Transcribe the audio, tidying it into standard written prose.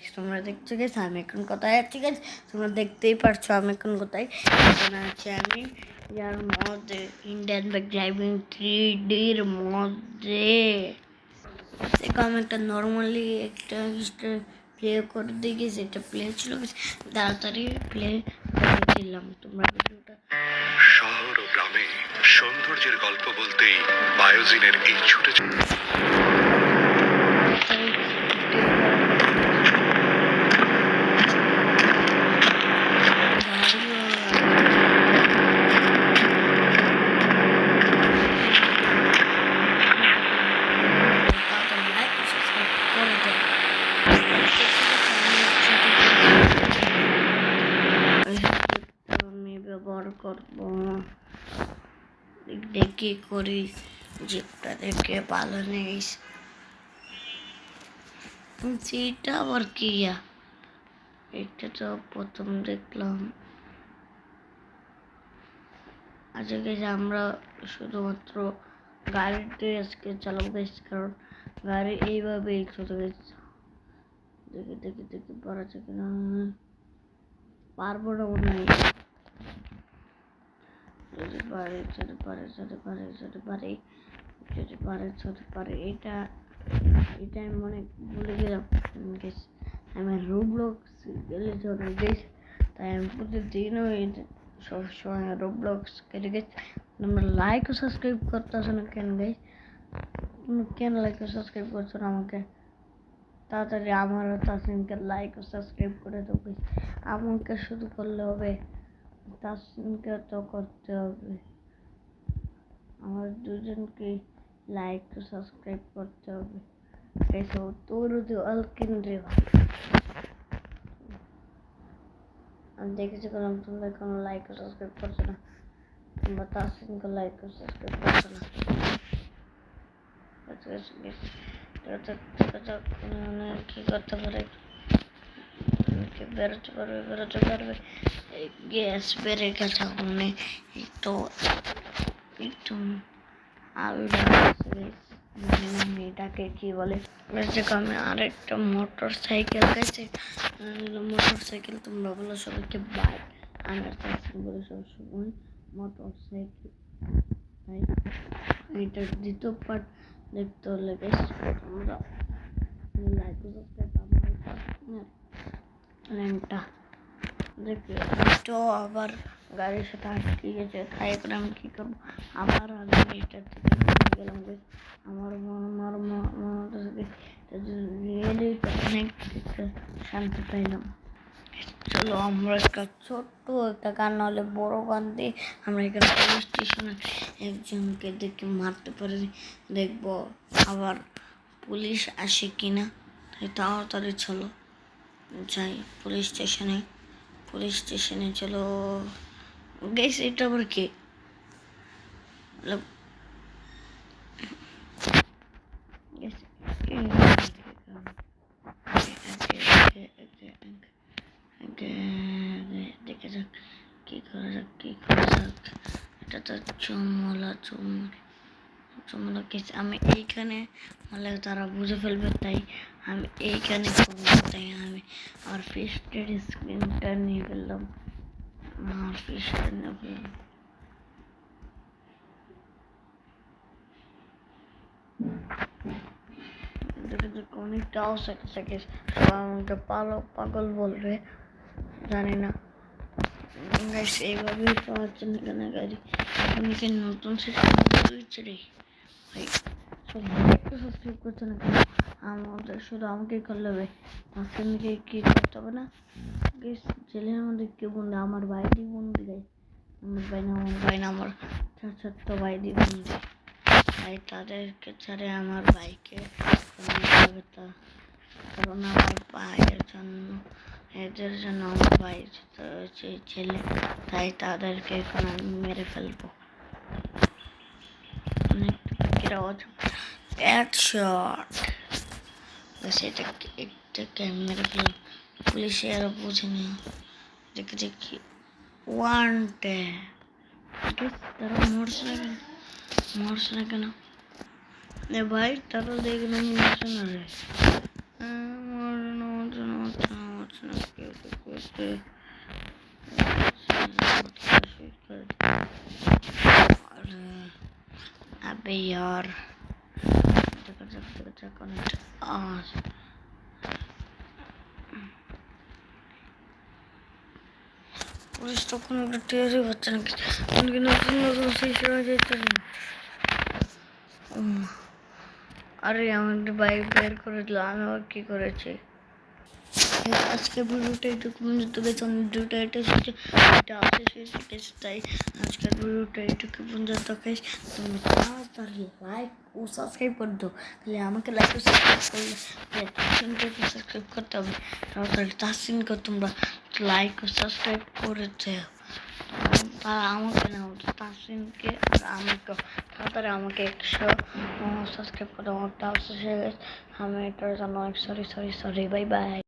Guys, তোমরা দেখছো guys আমি এখন কোথায় আছি গাইস? তোমরা দেখতেই পারছো আমি এখন কোথায়। এখানে আছি আমি যার মধ্যে ইন্ডিয়ান বাইক ড্রাইভিং 3Dর মধ্যে। দেখো আমি একটা নর্মালি একটা প্লে করে দিয়ে গেছি, একটা প্লে ছিল তাড়াতাড়ি প্লে করে দিলাম। তোমরা ভিডিওটা শহর ও গ্রামে সৌন্দর্যের গল্প বলতেই বায়োজিনের এই ছোট আমি ব্যবহার করবো দেখে করি জিপটা দেখে ভালো নেই। সেটা আবার কি? এটা তো প্রথম দেখলাম। আজকে আমরা শুধুমাত্র গাড়িতে আজকে চালাবো গেছি, কারণ গাড়ি এইভাবেই চলে গেছে। দেখি দেখি দেখি পারা যায় কিনা, পারবো না মনে হয়। যদি পারে যদি পারে যদি পারে যদি পারে যদি পারে যদি পারে এটা এটা আমি মনে ভুলে গেলাম। আমি রোবলক্স খেলেছি অনেক গেছি, তাই আমি প্রতিদিন সবসময় রোবলক্স খেলে গেছি। তোমরা লাইক ও সাবস্ক্রাইব করতেছো না কেন গাইস? কেন লাইক ও সাবস্ক্রাইব করছো না আমাকে? তাড়াতাড়ি আমারও তাসিমকে লাইক ও সাবস্ক্রাইব করে দেবো। আমাকে শুধু করলে হবে, তাসিমকে তো করতে হবে। আমার দুজনকে লাইক ও সাবস্ক্রাইব করতে হবে। তোর অলকিন রে ভাই, আমি দেখেছি করলাম তোমরা কোনো লাইক ও সাবস্ক্রাইব করছো না, তোমরা তাসিমকে লাইক ও সাবস্ক্রাইব করছো না। কি করতে পারে? বেরোতে পারবে গ্যাস বেড়ে গেছে মনে একটু একটু আলদা এটাকে কি বলে? আমি আরেকটা মোটর সাইকেল গেছে, মোটর সাইকেল তোমরা বলো সবাইকে বাইক, আমি বলে সবসময় মোটর সাইকেল। তাই এটার দ্বিতীয় পার্ট দেখতে হলে তোমরা লাইক আমার ল্যান্ডটা দেখি। তো আবার গাড়ির সাথে আটকে গেছে, তাই এখন আমি কী করবো? আবার আমি এটার থেকে গেলাম। আমার অনেক শান্তি পাইলাম। চলো আমরা একটা ছোট্ট একটা গান, নাহলে বড় গান দিয়ে আমরা এখানে পুলিশ স্টেশনে একজনকে দেখে মারতে পারি, দেখবো আবার পুলিশ আসে কিনা। তাই তাড়াতাড়ি চলো যাই পুলিশ স্টেশনে চলো গেছি। এটা আবার কি? দেখে যাক কি করা যাক এটা তো চমলা কেস। আমি এইখানে হলে তারা বুঝে ফেলবে, তাই আমি এইখানে তাই আমি আমার ফেসটের স্ক্রিনটা নিয়ে ফেললাম। আমার ফেসটা নিয়ে ফেললাম। অনেকটা অসাকে সবাই আমাকে পাগল বলবে, জানি না। এইভাবেই পাচ্ছেন এখানে গাড়ি। এখন কি নতুন সিস্টেম হচ্ছে রে ভাই? একটু সাবস্ক্রাইব করছে না কেন? আমাদের শুধু আমাকেই করলে হবে, মাঝখানকে কি করতে হবে না? জেলের মধ্যে কি বন্ধু? আমার ভাই দি বন্ধু গাই, আমার ভাই না আমার ছোট্ট ভাই দি বন্ধু। তাই তাদেরকে ছাড়ে আমার ভাইকে কারণ আমার ভাইয়ের জন্য এদের জন্য আমার ভাই ছেলে, তাই তাদেরকে এখন আমি মেরে ফেলবো। অনেক এটাকে আমি মেরে ফেললাম। পুলিশে আরো বুঝেনি, দেখি দেখি ওয়ান্টে তারা মরছে না কেন ভাই? তারা দেখলাম মরছে না রে, ওকে अरे अबे यार कनेक्ट आज পুলিশ তখন একটা টেরই হচ্ছে না কিন্তু নতুন নতুন সেই সময় যেতে আরে আমাকে বাইক বের করে দিল আমি আবার কি করেছি আজকে ভিডিওটা এইটুকু পর্যন্ত গেছে অনেক ভিডিওটা এটা হচ্ছে এটা আসে শেষ তাই আজকের ভিডিওটা এইটুকু পর্যন্ত গেছ তুমি তাড়াতাড়ি লাইক ও সাবস্ক্রাইব করে দাও তাহলে আমাকে লাইক ও সাবস্ক্রাইব করলে তাহসিনকে সাবস্ক্রাইব করতে হবে তাড়াতাড়ি তাহসিনকে তোমরা লাইক ও সাবস্ক্রাইব করে দাও তারা আমাকে না তাহসিনকে আর আমাকে তাড়াতাড়ি আমাকে 100 সাবস্ক্রাইব করে আমার টাস্ক শেষ আমি এটার জন্য অনেক সরি বাই বাই